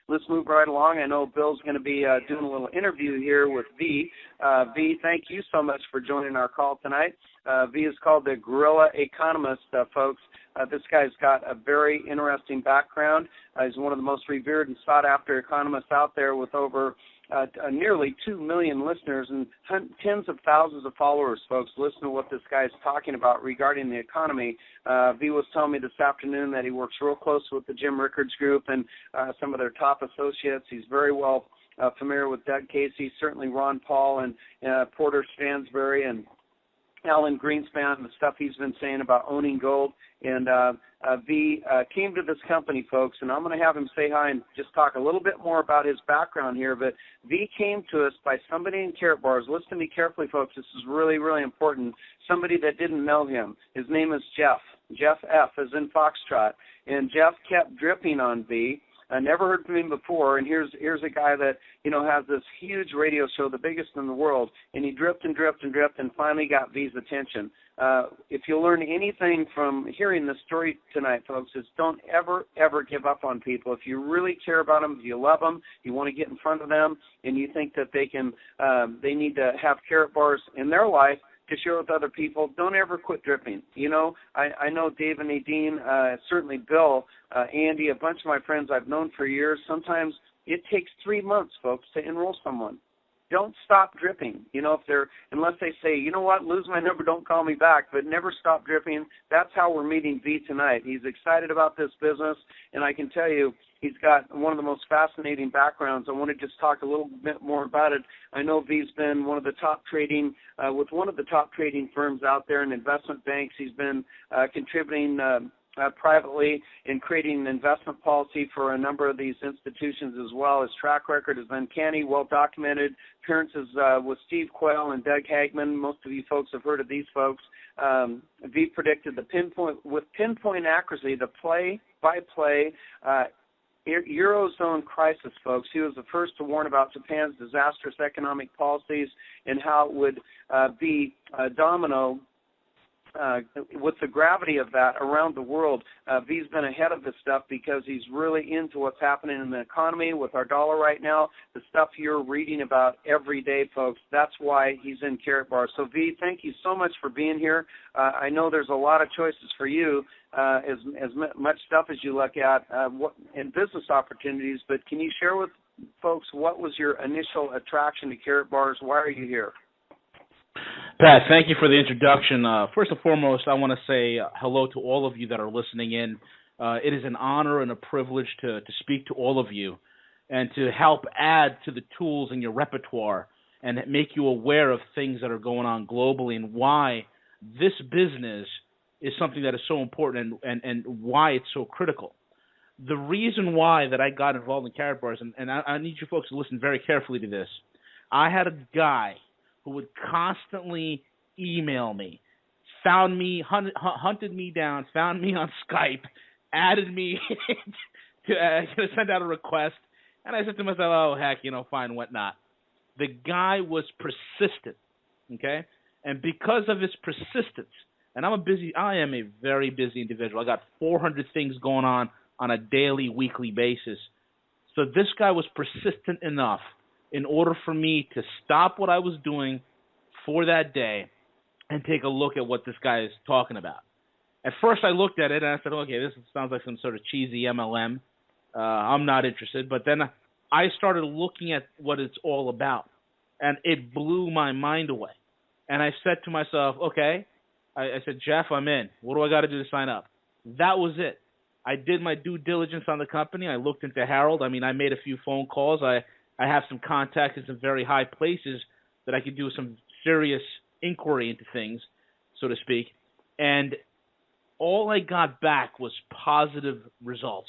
let's move right along. I know Bill's going to be doing a little interview here with V. V, thank you so much for joining our call tonight. V is called the Guerrilla Economist, folks. This guy's got a very interesting background. He's one of the most revered and sought-after economists out there with over nearly 2 million listeners and tens of thousands of followers, folks. Listen to what this guy's talking about regarding the economy. V was telling me this afternoon that he works real close with the Jim Rickards Group and some of their top associates. He's very well familiar with Doug Casey, certainly Ron Paul and Porter Stansberry and Alan Greenspan and the stuff he's been saying about owning gold. And V came to this company, folks, and I'm going to have him say hi and just talk a little bit more about his background here. But V came to us by somebody in Karatbars. Listen to me carefully, folks. This is really, really important. Somebody that didn't know him. His name is Jeff. Jeff F. as in Foxtrot. And Jeff kept dripping on V. I never heard from him before, and here's a guy that, has this huge radio show, the biggest in the world, and he dripped and dripped and dripped and finally got V's attention. If you'll learn anything from hearing this story tonight, folks, is don't ever, ever give up on people. If you really care about them, if you love them, you want to get in front of them, and you think that they need to have Karatbars in their life, to share with other people, don't ever quit dripping. I know Dave and Nadine, certainly Bill, Andy, a bunch of my friends I've known for years. Sometimes it takes 3 months, folks, to enroll someone. Don't stop dripping. Unless they say, you know what, lose my number, don't call me back, but never stop dripping. That's how we're meeting V tonight. He's excited about this business, and I can tell you, he's got one of the most fascinating backgrounds. I want to just talk a little bit more about it. I know V's been one of the top trading, with one of the top trading firms out there in investment banks. He's been contributing privately in creating an investment policy for a number of these institutions as well. His track record is uncanny, well-documented. Appearances with Steve Quayle and Doug Hagman. Most of you folks have heard of these folks. V predicted with pinpoint accuracy the play-by-play Eurozone crisis, folks. He was the first to warn about Japan's disastrous economic policies and how it would be a domino with the gravity of that around the world. V's been ahead of this stuff because he's really into what's happening in the economy with our dollar right now, the stuff you're reading about every day, folks. That's why he's in Karatbars. So, V, thank you so much for being here. I know there's a lot of choices for you, as much stuff as you look at in business opportunities, but can you share with folks what was your initial attraction to Karatbars? Why are you here? Pat, thank you for the introduction. First and foremost, I want to say hello to all of you that are listening in. It is an honor and a privilege to speak to all of you and to help add to the tools in your repertoire and make you aware of things that are going on globally and why this business is something that is so important and why it's so critical. The reason why that I got involved in Karatbars, and I need you folks to listen very carefully to this, I had a guy who would constantly email me, found me, hunted me down, found me on Skype, added me to send out a request, and I said to myself, oh, heck, fine, whatnot. The guy was persistent, okay? And because of his persistence, and I am a very busy individual. I got 400 things going on a daily, weekly basis. So this guy was persistent enough in order for me to stop what I was doing for that day and take a look at what this guy is talking about. At first I looked at it and I said, okay, this sounds like some sort of cheesy MLM. I'm not interested. But then I started looking at what it's all about, and it blew my mind away. And I said to myself, okay, I said, Jeff, I'm in. What do I got to do to sign up? That was it. I did my due diligence on the company. I looked into Harold. I made a few phone calls. I have some contacts in some very high places that I could do some serious inquiry into things, so to speak. And all I got back was positive results.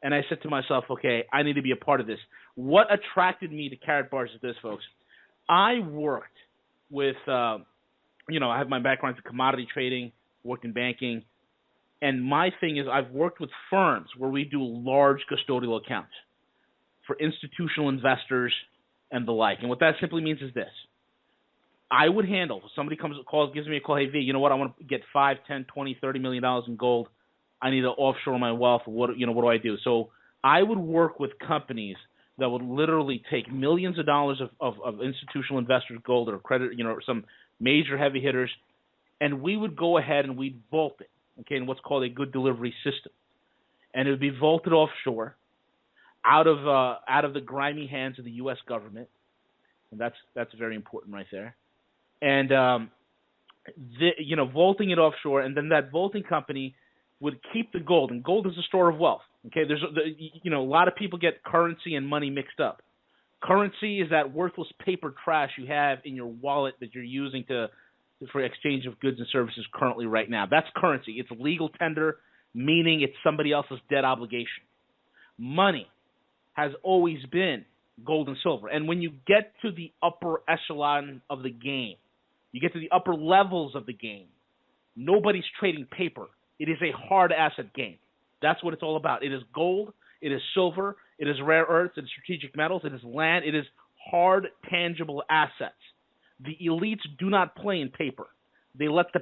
And I said to myself, okay, I need to be a part of this. What attracted me to Karatbars is this, folks. I worked with, I have my background in commodity trading, worked in banking. And my thing is I've worked with firms where we do large custodial accounts for institutional investors and the like. And what that simply means is this. I would handle, if somebody gives me a call, hey, V, you know what, I want to get $5, $10, $20, $30 million in gold. I need to offshore my wealth. What do I do? So I would work with companies that would literally take millions of dollars of institutional investors' gold or credit, some major heavy hitters, and we would go ahead and we'd vault it, okay, in what's called a good delivery system. And it would be vaulted offshore out of the grimy hands of the U.S. government. And that's very important right there. And, vaulting it offshore, and then that vaulting company would keep the gold, and gold is a store of wealth. Okay, a lot of people get currency and money mixed up. Currency is that worthless paper trash you have in your wallet that you're using for exchange of goods and services currently right now. That's currency. It's legal tender, meaning it's somebody else's debt obligation. Money has always been gold and silver. And when you get to the upper echelon of the game, you get to the upper levels of the game, nobody's trading paper. It is a hard asset game. That's what it's all about. It is gold, it is silver, it is rare earths, it is strategic metals, it is land, it is hard, tangible assets. The elites do not play in paper. They let the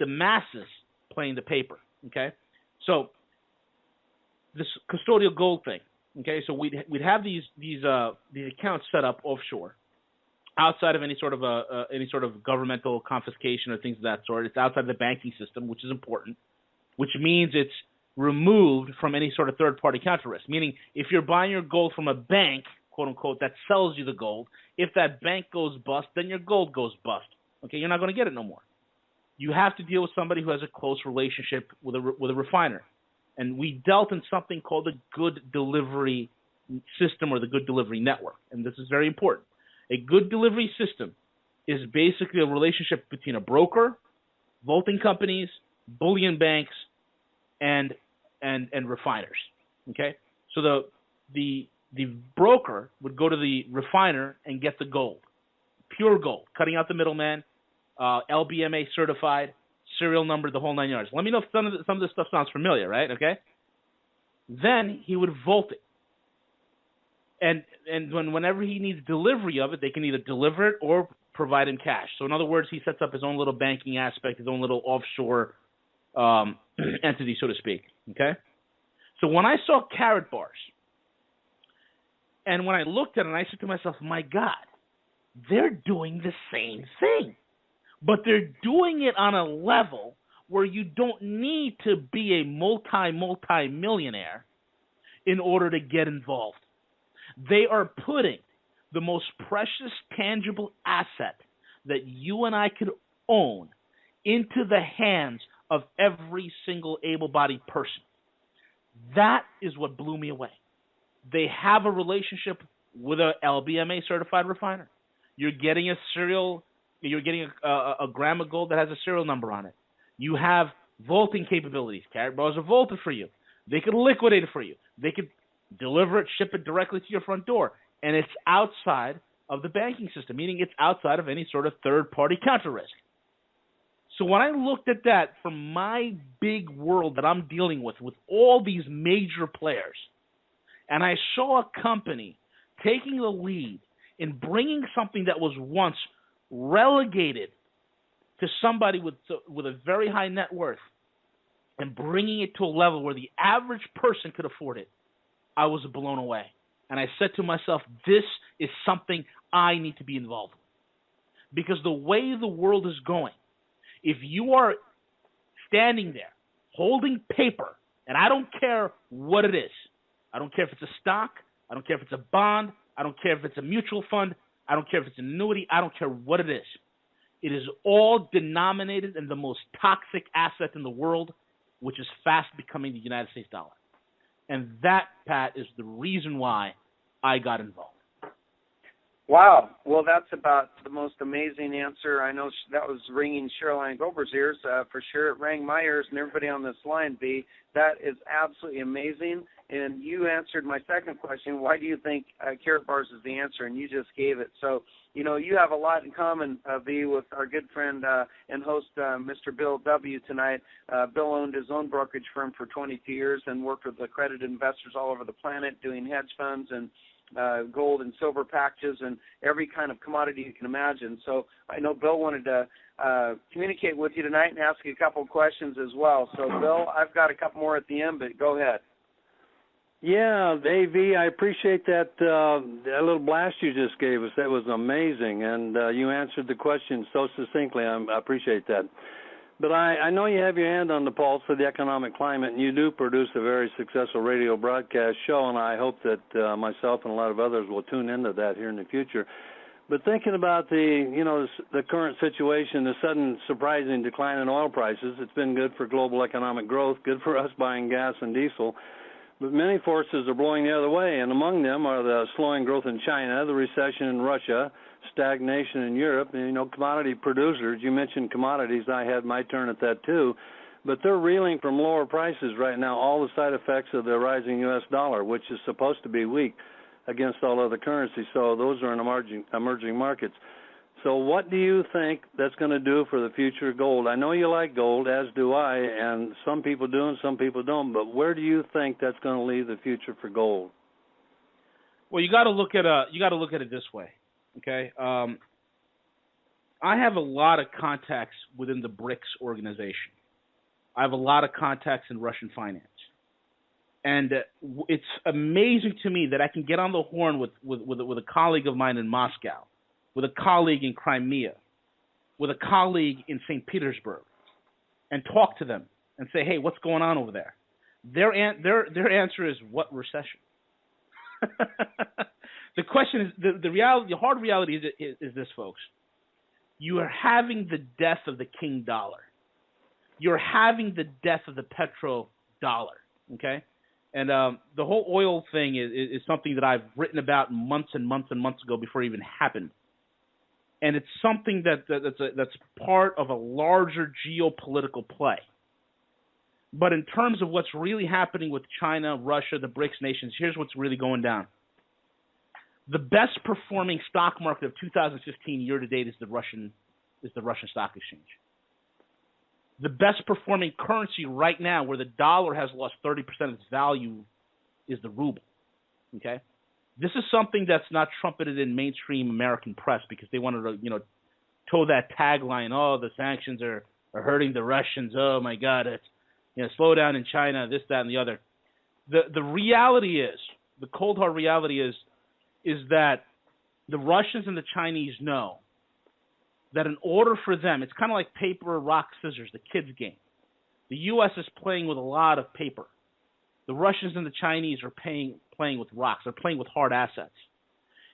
masses play in the paper, okay? So this custodial gold thing, okay? So we'd have these accounts set up offshore, outside of any sort of governmental confiscation or things of that sort. It's outside the banking system, which is important, which means it's removed from any sort of third-party counter risk. Meaning, if you're buying your gold from a bank, quote unquote, that sells you the gold, if that bank goes bust, then your gold goes bust. Okay, you're not going to get it no more. You have to deal with somebody who has a close relationship with a refiner, and we dealt in something called the good delivery system or the good delivery network, and this is very important. A good delivery system is basically a relationship between a broker, vaulting companies, bullion banks, and refiners. Okay, so the broker would go to the refiner and get the gold, pure gold, cutting out the middleman, LBMA certified, serial number, the whole 9 yards. Let me know if some of this stuff sounds familiar, right? Okay. Then he would vault it. And whenever he needs delivery of it, they can either deliver it or provide him cash. So in other words, he sets up his own little banking aspect, his own little offshore entity, so to speak. Okay. So when I saw Karatbars, and when I looked at it, I said to myself, my God, they're doing the same thing. But they're doing it on a level where you don't need to be a multi-millionaire in order to get involved. They are putting the most precious, tangible asset that you and I could own into the hands of every single able-bodied person. That is what blew me away. They have a relationship with a LBMA certified refiner. You're getting a gram of gold that has a serial number on it. You have vaulting capabilities. Karatbars are vaulted for you. They could liquidate it for you. They could deliver it, ship it directly to your front door. And it's outside of the banking system, meaning it's outside of any sort of third-party counter risk. So when I looked at that from my big world that I'm dealing with all these major players, and I saw a company taking the lead in bringing something that was once relegated to somebody with a very high net worth and bringing it to a level where the average person could afford it, I was blown away. And I said to myself, this is something I need to be involved with. Because the way the world is going, if you are standing there holding paper, and I don't care what it is, I don't care if it's a stock, I don't care if it's a bond, I don't care if it's a mutual fund, I don't care if it's an annuity, I don't care what it is. It is all denominated in the most toxic asset in the world, which is fast becoming the United States dollar. And that, Pat, is the reason why I got involved. Wow. Well, that's about the most amazing answer. I know that was ringing Cheryl Gober's ears. For sure, it rang my ears and everybody on this line, B. That is absolutely amazing. And you answered my second question, why do you think Karatbars is the answer? And you just gave it. So, you have a lot in common, B, with our good friend and host, Mr. Bill W. tonight. Bill owned his own brokerage firm for 22 years and worked with accredited investors all over the planet doing hedge funds and gold and silver packages and every kind of commodity you can imagine. So I know Bill wanted to communicate with you tonight and ask you a couple of questions as well. So, Bill, I've got a couple more at the end, but go ahead. Yeah, AV, I appreciate that little blast you just gave us. That was amazing, and you answered the question so succinctly. I appreciate that. But I know you have your hand on the pulse of the economic climate, and you do produce a very successful radio broadcast show, and I hope that myself and a lot of others will tune into that here in the future. But thinking about the current situation, the sudden surprising decline in oil prices, it's been good for global economic growth, good for us buying gas and diesel. But many forces are blowing the other way, and among them are the slowing growth in China, the recession in Russia, stagnation in Europe, and, commodity producers. You mentioned commodities. I had my turn at that too. But they're reeling from lower prices right now, all the side effects of the rising U.S. dollar, which is supposed to be weak against all other currencies. So those are in emerging markets. So what do you think that's going to do for the future of gold? I know you like gold, as do I, and some people do and some people don't, but where do you think that's going to leave the future for gold? Well, you got to look at it this way, okay? I have a lot of contacts within the BRICS organization. I have a lot of contacts in Russian finance. And it's amazing to me that I can get on the horn with a colleague of mine in Moscow, with a colleague in Crimea, with a colleague in St. Petersburg, and talk to them and say, hey, what's going on over there? Their answer is, what recession? The question is, the hard reality is this, folks. You are having the death of the king dollar. You're having the death of the petro dollar, okay? And the whole oil thing is something that I've written about months and months and months ago before it even happened. And it's something that's part of a larger geopolitical play. But in terms of what's really happening with China, Russia, the BRICS nations, here's what's really going down. The best performing stock market of 2015 year to date is the Russian stock exchange. The best performing currency right now, where the dollar has lost 30% of its value, is the ruble. Okay? This is something that's not trumpeted in mainstream American press because they wanted to, toe that tagline, oh, the sanctions are hurting the Russians. Oh my God, it's slow down in China, this, that, and the other. The reality is, the cold hard reality is that the Russians and the Chinese know that in order for them, it's kind of like paper, rock, scissors, the kids' game. The U.S. is playing with a lot of paper. The Russians and the Chinese are playing with rocks. They're playing with hard assets.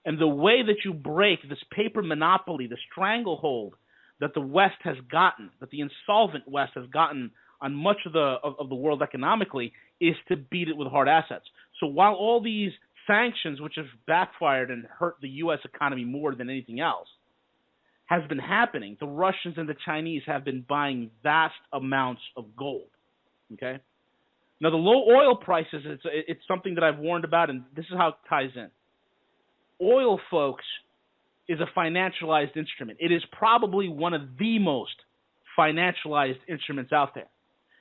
And the way that you break this paper monopoly, the stranglehold that the West has gotten, that the insolvent West has gotten on much of the world economically, is to beat it with hard assets. So while all these sanctions, which have backfired and hurt the U.S. economy more than anything else, has been happening, the Russians and the Chinese have been buying vast amounts of gold. Okay? Now, the low oil prices, it's something that I've warned about, and this is how it ties in. Oil, folks, is a financialized instrument. It is probably one of the most financialized instruments out there.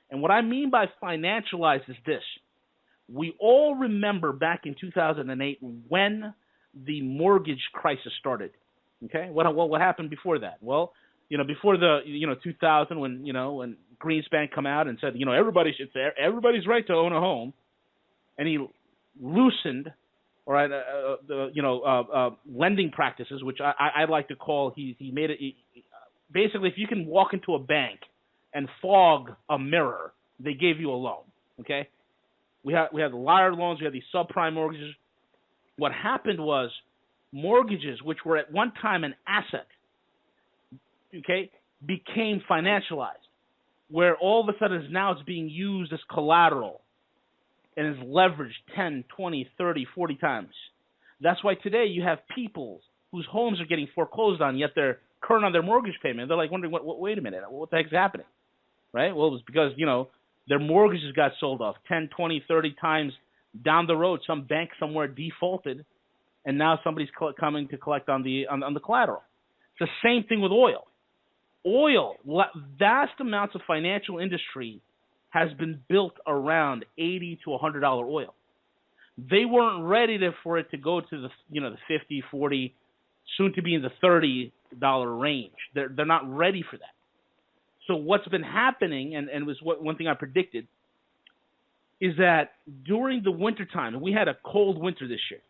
And what I mean by financialized is this. We all remember back in 2008 when the mortgage crisis started. Okay, what happened before that? Well, before the 2000 when Greenspan come out and said everybody's right to own a home, and he loosened lending practices, which I like to call he made it basically, if you can walk into a bank and fog a mirror, they gave you a loan. Okay, we had the liar loans, we had these subprime mortgages. What happened was, mortgages, which were at one time an asset, okay, became financialized, where all of a sudden now it's being used as collateral and is leveraged 10, 20, 30, 40 times. That's why today you have people whose homes are getting foreclosed on, yet they're current on their mortgage payment. They're like wondering, wait a minute, what the heck's happening? Right? Well, it was because, their mortgages got sold off 10, 20, 30 times down the road. Some bank somewhere defaulted, and now somebody's coming to collect on the collateral. It's the same thing with oil. Oil, vast amounts of financial industry has been built around $80 to $100 oil. They weren't ready for it to go to the the 50, 40, soon to be in the $30 range. They're not ready for that. So what's been happening, and was one thing I predicted, is that during the wintertime, and we had a cold winter this year,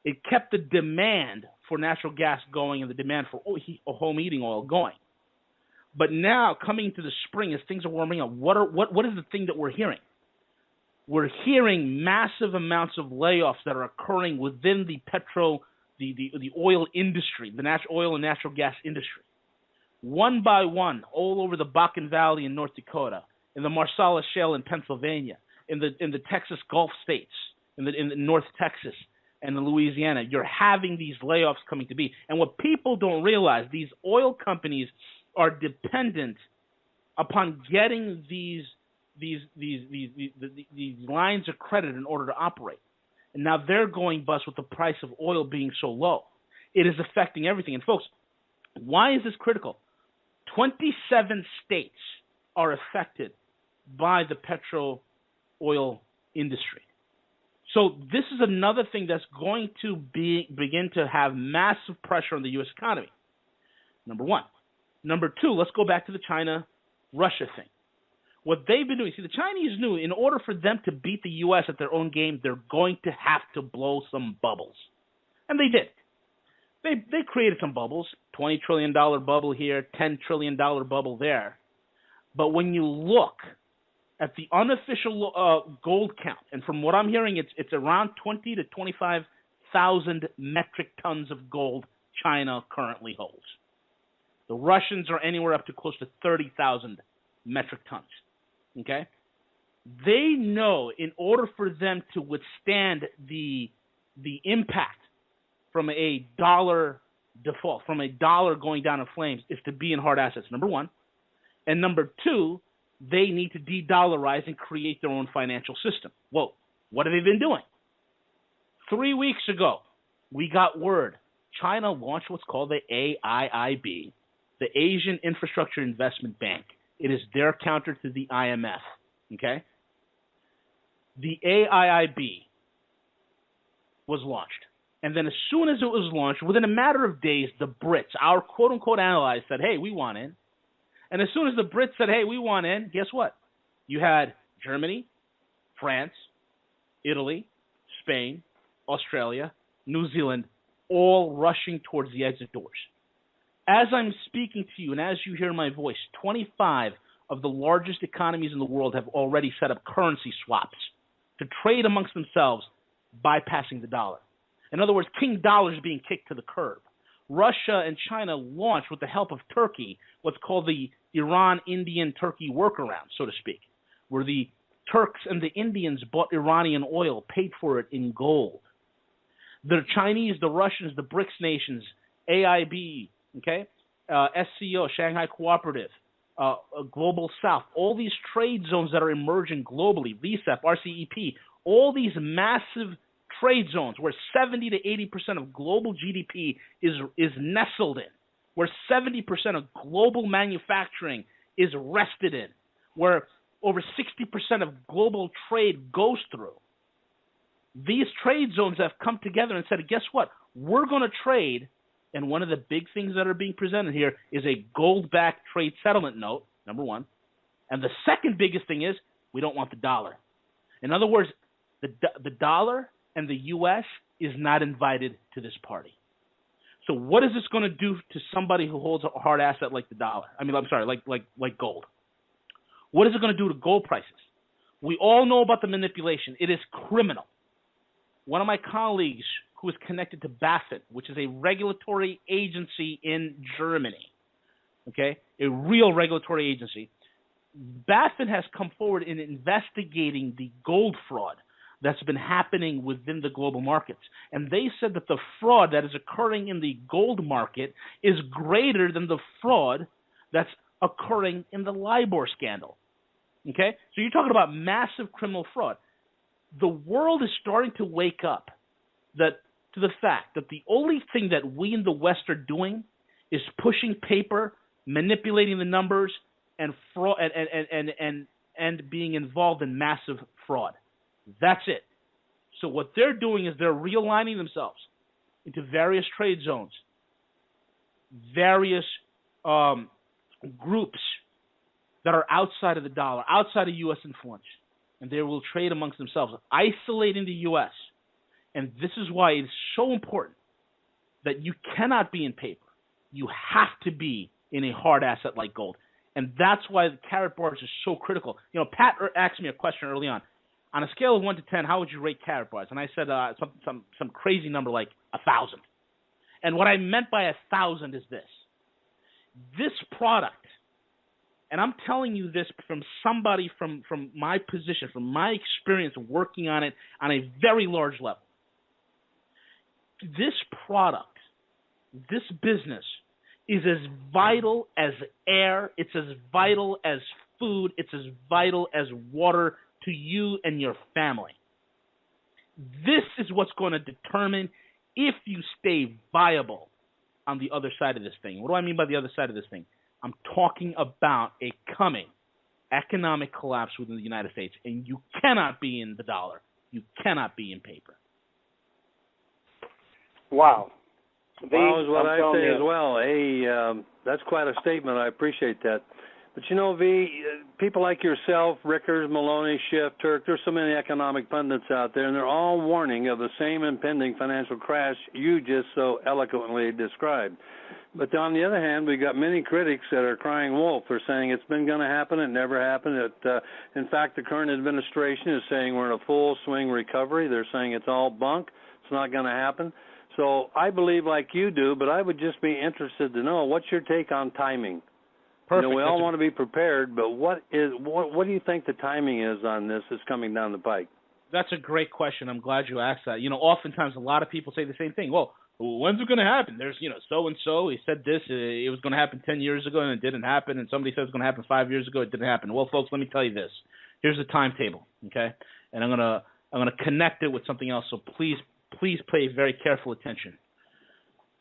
it kept the demand for natural gas going and the demand for home heating oil going. But now, coming into the spring, as things are warming up, what is the thing that we're hearing? We're hearing massive amounts of layoffs that are occurring within the oil industry, the oil and natural gas industry. One by one, all over the Bakken Valley in North Dakota, in the Marcellus Shale in Pennsylvania, in the Texas Gulf states, in North Texas and in Louisiana, you're having these layoffs coming to be. And what people don't realize, these oil companies are dependent upon getting these lines of credit in order to operate. And now they're going bust with the price of oil being so low. It is affecting everything. And folks, why is this critical? 27 states are affected by the petro oil industry. So this is another thing that's going to begin to have massive pressure on the U.S. economy. Number one. Number two, let's go back to the China-Russia thing. What they've been doing, see, the Chinese knew in order for them to beat the U.S. at their own game, they're going to have to blow some bubbles. And they did. They created some bubbles, $20 trillion bubble here, $10 trillion bubble there. But when you look at the unofficial gold count, and from what I'm hearing, it's around 20 to 25,000 metric tons of gold China currently holds. The Russians are anywhere up to close to 30,000 metric tons. Okay? They know in order for them to withstand the impact from a dollar default, from a dollar going down in flames, is to be in hard assets, number one. And number two, they need to de-dollarize and create their own financial system. Well, what have they been doing? 3 weeks ago, we got word. China launched what's called the AIIB, the Asian Infrastructure Investment Bank. It is their counter to the IMF, okay? The AIIB was launched. And then as soon as it was launched, within a matter of days, the Brits, our quote-unquote allies, said, hey, we want in. And as soon as the Brits said, hey, we want in, guess what? You had Germany, France, Italy, Spain, Australia, New Zealand, all rushing towards the exit doors. As I'm speaking to you and as you hear my voice, 25 of the largest economies in the world have already set up currency swaps to trade amongst themselves, bypassing the dollar. In other words, King Dollar is being kicked to the curb. Russia and China launched, with the help of Turkey, what's called the Iran-Indian-Turkey workaround, so to speak, where the Turks and the Indians bought Iranian oil, paid for it in gold. The Chinese, the Russians, the BRICS nations, AIB, okay, SCO, Shanghai Cooperative, Global South, all these trade zones that are emerging globally, RCEP, RCEP, all these massive trade zones where 70 to 80% of global GDP is nestled in, where 70% of global manufacturing is rested in, where over 60% of global trade goes through. These trade zones have come together and said, guess what? We're going to trade, and one of the big things that are being presented here is a gold-backed trade settlement note, number one. And the second biggest thing is we don't want the dollar. In other words, the dollar and the U.S. is not invited to this party. So what is this going to do to somebody who holds a hard asset like the dollar? Like gold. What is it going to do to gold prices? We all know about the manipulation. It is criminal. One of my colleagues who is connected to BaFin, which is a regulatory agency in Germany, okay, a real regulatory agency, BaFin has come forward in investigating the gold fraud that's been happening within the global markets. And they said that the fraud that is occurring in the gold market is greater than the fraud that's occurring in the LIBOR scandal. Okay? So you're talking about massive criminal fraud. The world is starting to wake up to the fact that the only thing that we in the West are doing is pushing paper, manipulating the numbers, and fraud, and being involved in massive fraud. That's it. So what they're doing is they're realigning themselves into various trade zones, various groups that are outside of the dollar, outside of U.S. influence. and they will trade amongst themselves, isolating the U.S. And this is why it's so important that you cannot be in paper. You have to be in a hard asset like gold. And that's why the Karatbars is so critical. You know, Pat asked me a question early on. On a scale of 1 to 10, how would you rate Karatbars? And I said some crazy number like 1,000. And what I meant by 1,000 is this. This product, and I'm telling you this from somebody from my position, from my experience working on it on a very large level. This product, this business is as vital as air. It's as vital as food. It's as vital as water to you and your family. This is what's going to determine if you stay viable on the other side of this thing. What do I mean by the other side of this thing? I'm talking about a coming economic collapse within the United States, and you cannot be in the dollar. You cannot be in paper. Wow. Wow is what I say as well. Hey, that's quite a statement. I appreciate that. But you know, V, people like yourself, Rickers, Maloney, Schiff, Turk, there's so many economic pundits out there, and they're all warning of the same impending financial crash you just so eloquently described. But on the other hand, we got many critics that are crying wolf. They're saying it's been going to happen, it never happened. In fact, the current administration is saying we're in a full swing recovery. They're saying it's all bunk. It's not going to happen. So I believe like you do, but I would just be interested to know, what's your take on timing? Perfect. You know, we all want to be prepared, but what do you think the timing is on this that's coming down the pike? That's a great question. I'm glad you asked that. You know, oftentimes a lot of people say the same thing. Well, when's it going to happen? There's, so-and-so, he said this, it was going to happen 10 years ago, and it didn't happen, and somebody said it's going to happen 5 years ago, it didn't happen. Well, folks, let me tell you this. Here's the timetable, okay? And I'm going to connect it with something else, so please pay very careful attention.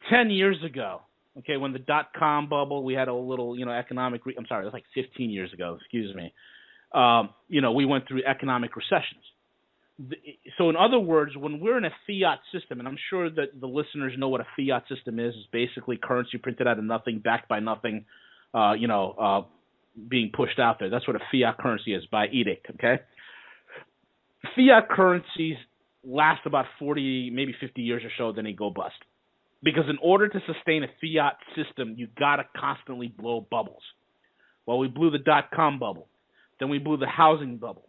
10 years ago, okay, when the dot-com bubble, we had a little, economic I'm sorry, that's like 15 years ago, excuse me. We went through economic recessions. So in other words, when we're in a fiat system, and I'm sure that the listeners know what a fiat system is, it's basically currency printed out of nothing, backed by nothing, being pushed out there. That's what a fiat currency is, by edict, okay? Fiat currencies last about 40, maybe 50 years or so, then they go bust. Because in order to sustain a fiat system, you got to constantly blow bubbles. Well, we blew the dot-com bubble. Then we blew the housing bubble.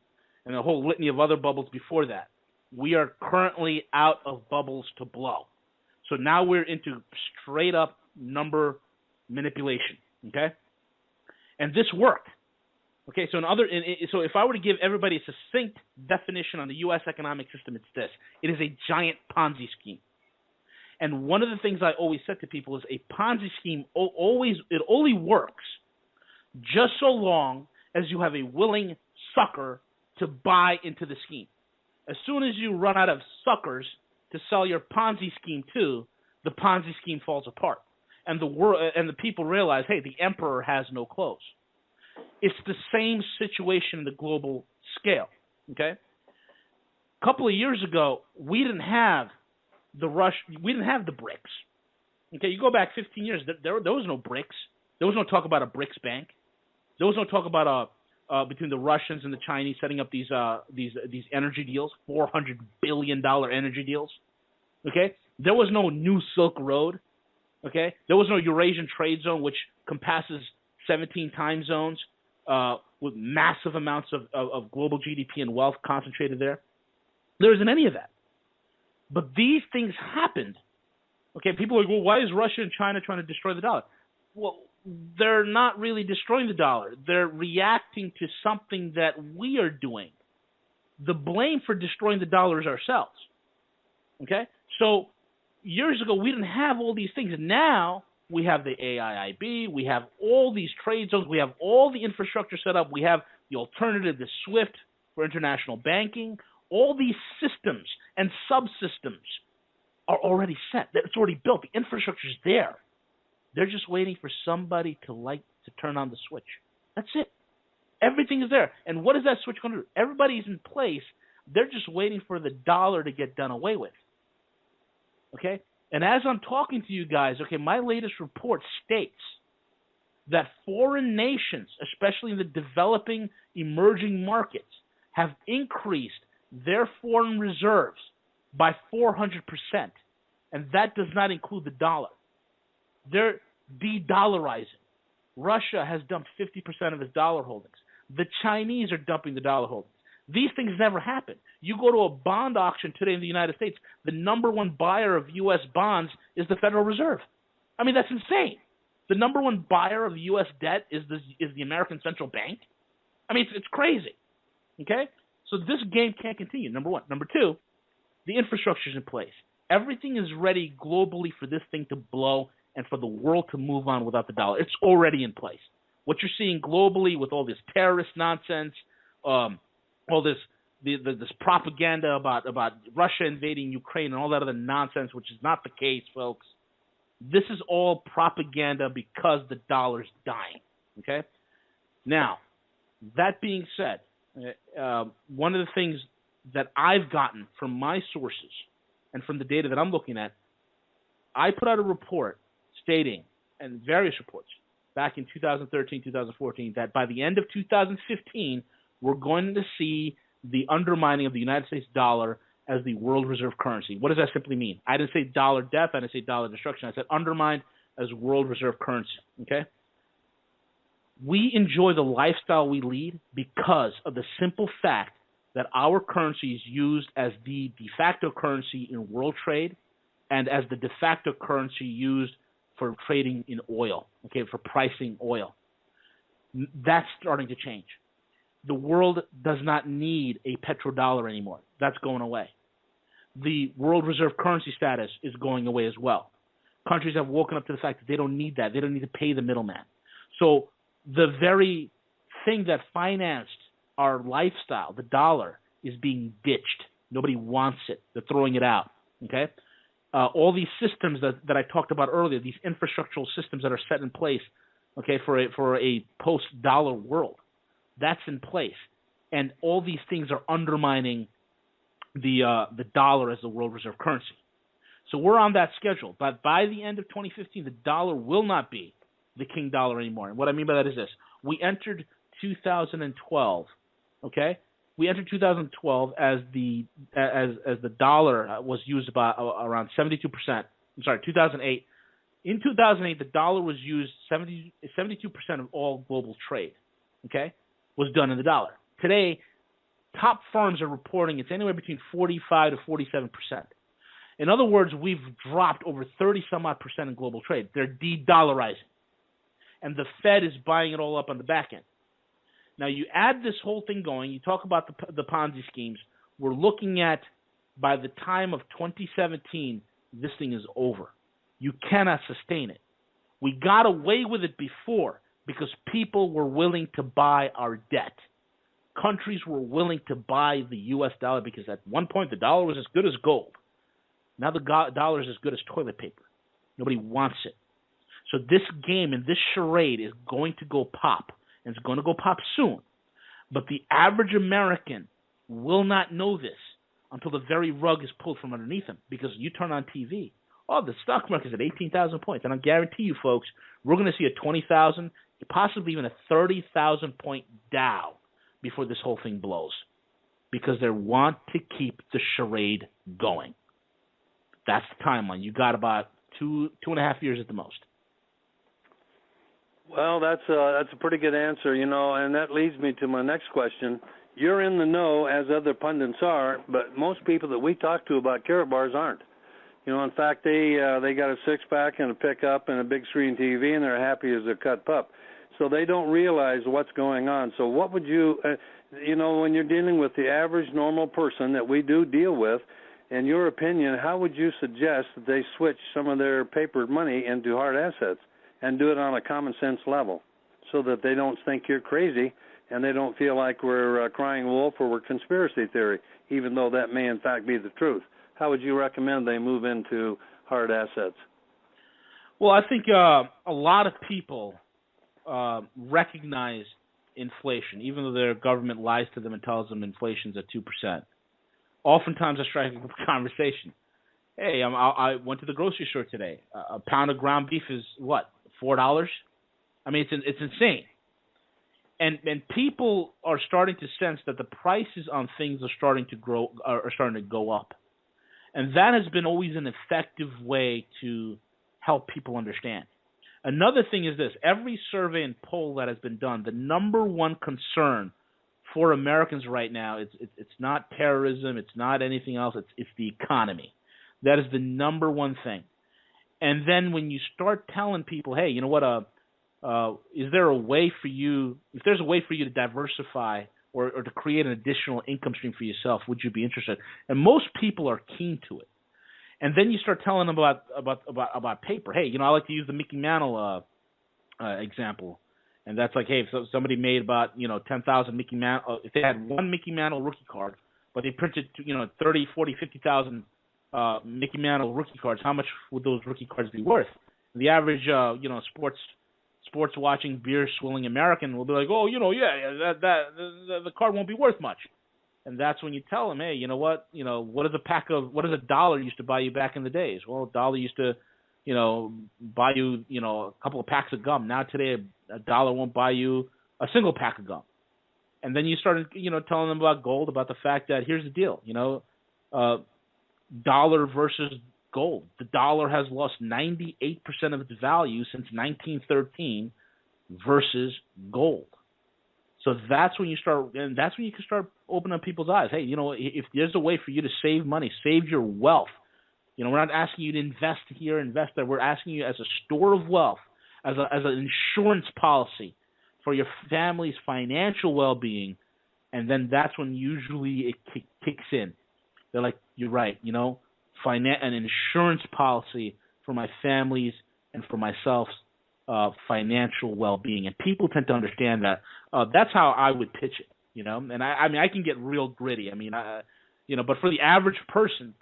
And a whole litany of other bubbles before that. We are currently out of bubbles to blow. So now we're into straight-up number manipulation, okay? And this worked. Okay, so so if I were to give everybody a succinct definition on the U.S. economic system, it's this. It is a giant Ponzi scheme. And one of the things I always said to people is a Ponzi scheme only works just so long as you have a willing sucker to buy into the scheme. As soon as you run out of suckers to sell your Ponzi scheme to, the Ponzi scheme falls apart. And the people realize, hey, the emperor has no clothes. It's the same situation in the global scale, okay? A couple of years ago, we didn't have the BRICS. Okay, you go back 15 years, there was no BRICS. There was no talk about a BRICS bank. There was no talk about between the Russians and the Chinese setting up these energy deals, $400 billion energy deals. Okay, there was no new Silk Road. Okay, there was no Eurasian trade zone, which compasses 17 time zones with massive amounts of global GDP and wealth concentrated there. There isn't any of that. But these things happened. Okay, people are like, well, why is Russia and China trying to destroy the dollar? Well, they're not really destroying the dollar. They're reacting to something that we are doing. The blame for destroying the dollar is ourselves. Okay? So years ago, we didn't have all these things. Now we have the AIIB. We have all these trade zones. We have all the infrastructure set up. We have the alternative to SWIFT for international banking. All these systems and subsystems are already set. It's already built. The infrastructure is there. They're just waiting for somebody to turn on the switch. That's it. Everything is there. And what is that switch going to do? Everybody's in place. They're just waiting for the dollar to get done away with. Okay? And as I'm talking to you guys, okay, my latest report states that foreign nations, especially in the developing, emerging markets, have increased their foreign reserves by 400%, and that does not include the dollar. They're de-dollarizing. Russia has dumped 50% of its dollar holdings. The Chinese are dumping the dollar holdings. These things never happen. You go to a bond auction today in the United States, the number one buyer of U.S. bonds is the Federal Reserve. I mean, that's insane. The number one buyer of U.S. debt is the American Central Bank. I mean, it's crazy. Okay? So this game can't continue, number one. Number two, the infrastructure is in place. Everything is ready globally for this thing to blow and for the world to move on without the dollar. It's already in place. What you're seeing globally with all this terrorist nonsense, all this propaganda about Russia invading Ukraine and all that other nonsense, which is not the case, folks. This is all propaganda because the dollar's dying. Okay? Now, that being said, one of the things that I've gotten from my sources and from the data that I'm looking at, I put out a report stating, and various reports, back in 2013, 2014, that by the end of 2015, we're going to see the undermining of the United States dollar as the world reserve currency. What does that simply mean? I didn't say dollar death. I didn't say dollar destruction. I said undermined as world reserve currency. Okay? We enjoy the lifestyle we lead because of the simple fact that our currency is used as the de facto currency in world trade and as the de facto currency used for trading in oil, okay, for pricing oil. That's starting to change. The world does not need a petrodollar anymore. That's going away. The world reserve currency status is going away as well. Countries have woken up to the fact that they don't need that. They don't need to pay the middleman. So the very thing that financed our lifestyle, the dollar, is being ditched. Nobody wants it. They're throwing it out. Okay? All these systems that I talked about earlier, these infrastructural systems that are set in place, okay, for a post-dollar world, that's in place, and all these things are undermining the dollar as the world reserve currency. So we're on that schedule. But by the end of 2015, the dollar will not be the king dollar anymore. And what I mean by that is this: we entered 2012. Okay, we entered 2012 as the dollar was used by around 72%. I'm sorry, 2008. In 2008, the dollar was used 72% of all global trade. Okay, was done in the dollar. Today, top firms are reporting it's anywhere between 45 to 47%. In other words, we've dropped over 30-some-odd% in global trade. They're de-dollarizing. And the Fed is buying it all up on the back end. Now, you add this whole thing going, you talk about the Ponzi schemes, we're looking at, by the time of 2017, this thing is over. You cannot sustain it. We got away with it before because people were willing to buy our debt. Countries were willing to buy the U.S. dollar because at one point the dollar was as good as gold. Now the dollar is as good as toilet paper. Nobody wants it. So this game and this charade is going to go pop, and it's going to go pop soon. But the average American will not know this until the very rug is pulled from underneath them, because you turn on TV, oh, the stock market is at 18,000 points, and I guarantee you, folks, we're going to see a 20,000, possibly even a 30,000 point Dow before this whole thing blows, because they want to keep the charade going. That's the timeline. You got about 2.5 years at the most. Well, that's a pretty good answer, and that leads me to my next question. You're in the know, as other pundits are, but most people that we talk to about Karatbars aren't. In fact, they got a six-pack and a pickup and a big screen TV, and they're happy as a cut pup. So they don't realize what's going on. So what would you, when you're dealing with the average normal person that we do deal with, in your opinion, how would you suggest that they switch some of their paper money into hard assets and do it on a common sense level so that they don't think you're crazy and they don't feel like we're crying wolf or we're conspiracy theory, even though that may in fact be the truth? How would you recommend they move into hard assets? Well, I think a lot of people recognize inflation, even though their government lies to them and tells them inflation's at 2%. Oftentimes I strike a conversation. Hey, I went to the grocery store today. A pound of ground beef is what, $4? I mean, it's insane. And people are starting to sense that the prices on things are starting to go up. And that has been always an effective way to help people understand. Another thing is this: every survey and poll that has been done, the number one concern for Americans right now, it's not terrorism, it's not anything else, it's the economy. That is the number one thing. And then when you start telling people, hey, you know what, is there a way for you, if there's a way for you to diversify or to create an additional income stream for yourself, would you be interested? And most people are keen to it. And then you start telling them about paper. Hey, you know, I like to use the Mickey Mantle example. And that's like, hey, if somebody made about, 10,000 Mickey Mantle, if they had one Mickey Mantle rookie card, but they printed, 30, 40, 50,000 Mickey Mantle rookie cards, how much would those rookie cards be worth? The average, sports watching, beer swilling American will be like, oh, the card won't be worth much. And that's when you tell them, hey, you know what? What does a dollar used to buy you back in the days? Well, a dollar used to, buy you, a couple of packs of gum. Now today, a dollar won't buy you a single pack of gum. And then you started, telling them about gold, about the fact that here's the deal, dollar versus gold. The dollar has lost 98% of its value since 1913 versus gold. So that's when you can start opening up people's eyes. Hey, if there's a way for you to save money, save your wealth. We're not asking you to invest here, invest there. We're asking you as a store of wealth, as an insurance policy for your family's financial well-being. And then that's when usually it kicks in. They're like, you're right, an insurance policy for my family's and for myself's financial well-being. And people tend to understand that. That's how I would pitch it, And I can get real gritty. But for the average person,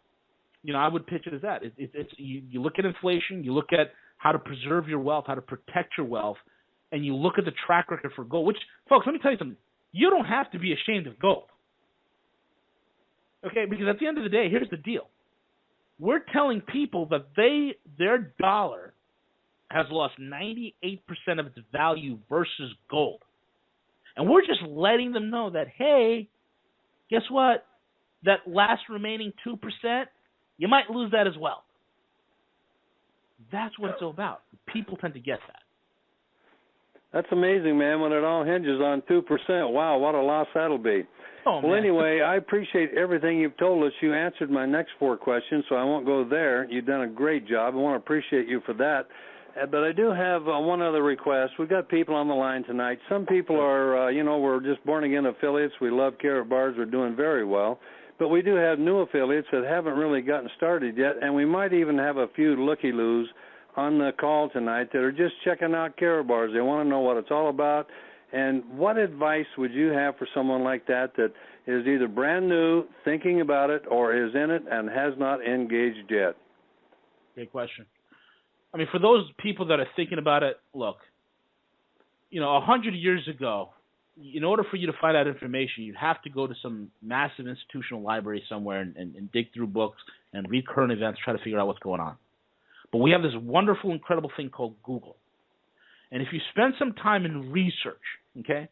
I would pitch it as that. It's you look at inflation, you look at how to preserve your wealth, how to protect your wealth, and you look at the track record for gold. Which, folks, let me tell you something. You don't have to be ashamed of gold. Okay, because at the end of the day, here's the deal. We're telling people that their dollar has lost 98% of its value versus gold. And we're just letting them know that, hey, guess what? That last remaining 2%, you might lose that as well. That's what it's all about. People tend to get that. That's amazing, man, when it all hinges on 2%. Wow, what a loss that'll be. Oh, well, man. Anyway, I appreciate everything you've told us. You answered my next 4 questions, so I won't go there. You've done a great job. I want to appreciate you for that. But I do have one other request. We've got people on the line tonight. Some people are, we're just born-again affiliates. We love Karatbars. We're doing very well. But we do have new affiliates that haven't really gotten started yet, and we might even have a few looky-loos on the call tonight that are just checking out Karatbars. They want to know what it's all about. And what advice would you have for someone like that is either brand new, thinking about it, or is in it and has not engaged yet? Great question. For those people that are thinking about it, look, 100 years ago, in order for you to find out information, you'd have to go to some massive institutional library somewhere and dig through books and read current events, try to figure out what's going on. But we have this wonderful, incredible thing called Google. And if you spend some time in research, okay,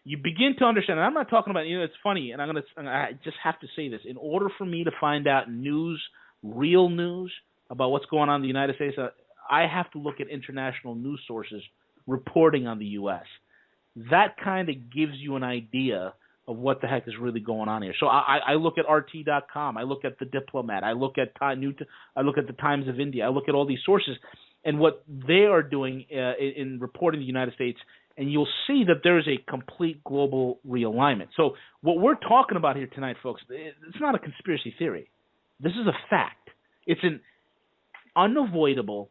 you begin to understand, and I'm not talking about, it's funny, and I just have to say this. In order for me to find out news, real news about what's going on in the United States, I have to look at international news sources reporting on the U.S. That kind of gives you an idea of what the heck is really going on here. So I look at RT.com, I look at The Diplomat, I look at the Times of India, I look at all these sources and what they are doing in reporting the United States, and you'll see that there is a complete global realignment. So what we're talking about here tonight, folks, it's not a conspiracy theory. This is a fact. It's an unavoidable,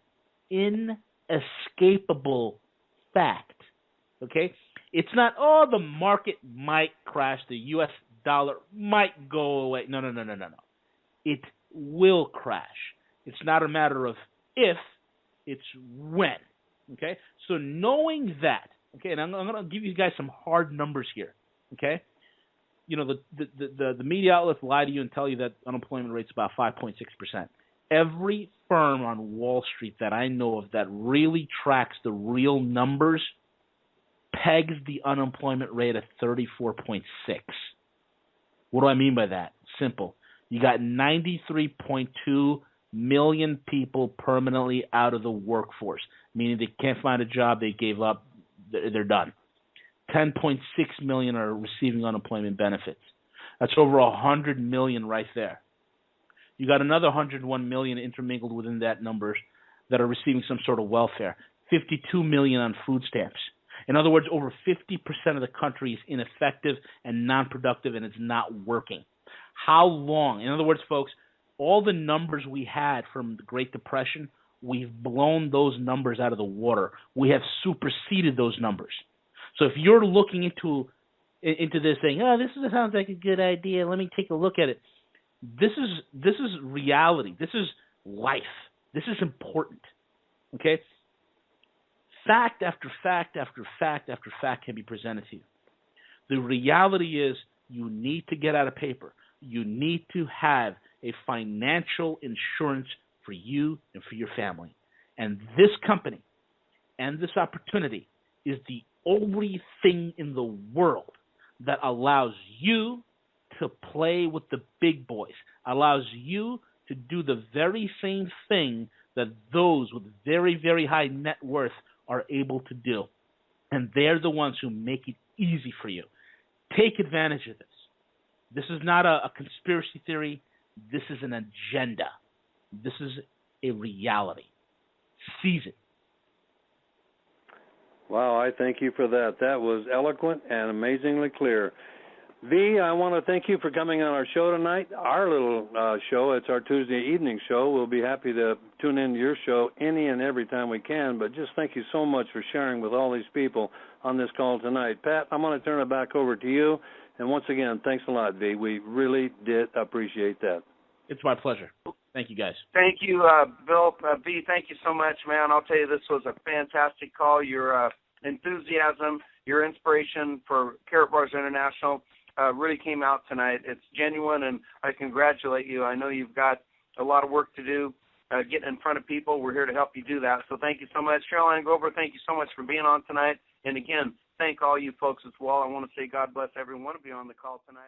inescapable fact. Okay? It's not, the market might crash, the U.S. dollar might go away. No. It will crash. It's not a matter of if, it's when. Okay? So knowing that, okay, and I'm going to give you guys some hard numbers here. Okay? The media outlets lie to you and tell you that unemployment rate's about 5.6%. Every firm on Wall Street that I know of that really tracks the real numbers pegs the unemployment rate at 34.6. What do I mean by that? Simple. You got 93.2 million people permanently out of the workforce, meaning they can't find a job, they gave up, they're done. 10.6 million are receiving unemployment benefits. That's over 100 million right there. You got another 101 million intermingled within that numbers that are receiving some sort of welfare. 52 million on food stamps. In other words, over 50% of the country is ineffective and non-productive, and it's not working. How long? In other words, folks, all the numbers we had from the Great Depression, we've blown those numbers out of the water. We have superseded those numbers. So if you're looking into this saying, oh, this sounds like a good idea, let me take a look at it. This is reality. This is life. This is important. Okay? Fact after fact after fact after fact can be presented to you. The reality is you need to get out of paper. You need to have a financial insurance for you and for your family. And this company and this opportunity is the only thing in the world that allows you to play with the big boys, allows you to do the very same thing that those with very, very high net worth are able to do. And they're the ones who make it easy for you. Take advantage of this. This is not a conspiracy theory. This is an agenda. This is a reality. Seize it. Wow, I thank you for that. That was eloquent and amazingly clear. V, I want to thank you for coming on our show tonight, our little show. It's our Tuesday evening show. We'll be happy to tune into your show any and every time we can, but just thank you so much for sharing with all these people on this call tonight. Pat, I'm going to turn it back over to you. And once again, thanks a lot, V. We really did appreciate that. It's my pleasure. Thank you, guys. Thank you, Bill. V, thank you so much, man. I'll tell you, this was a fantastic call. Your enthusiasm, your inspiration for Karatbars International really came out tonight. It's genuine, and I congratulate you. I know you've got a lot of work to do getting in front of people. We're here to help you do that. So thank you so much. Caroline Gober, thank you so much for being on tonight. And, again, thank all you folks as well. I want to say God bless every one of you on the call tonight.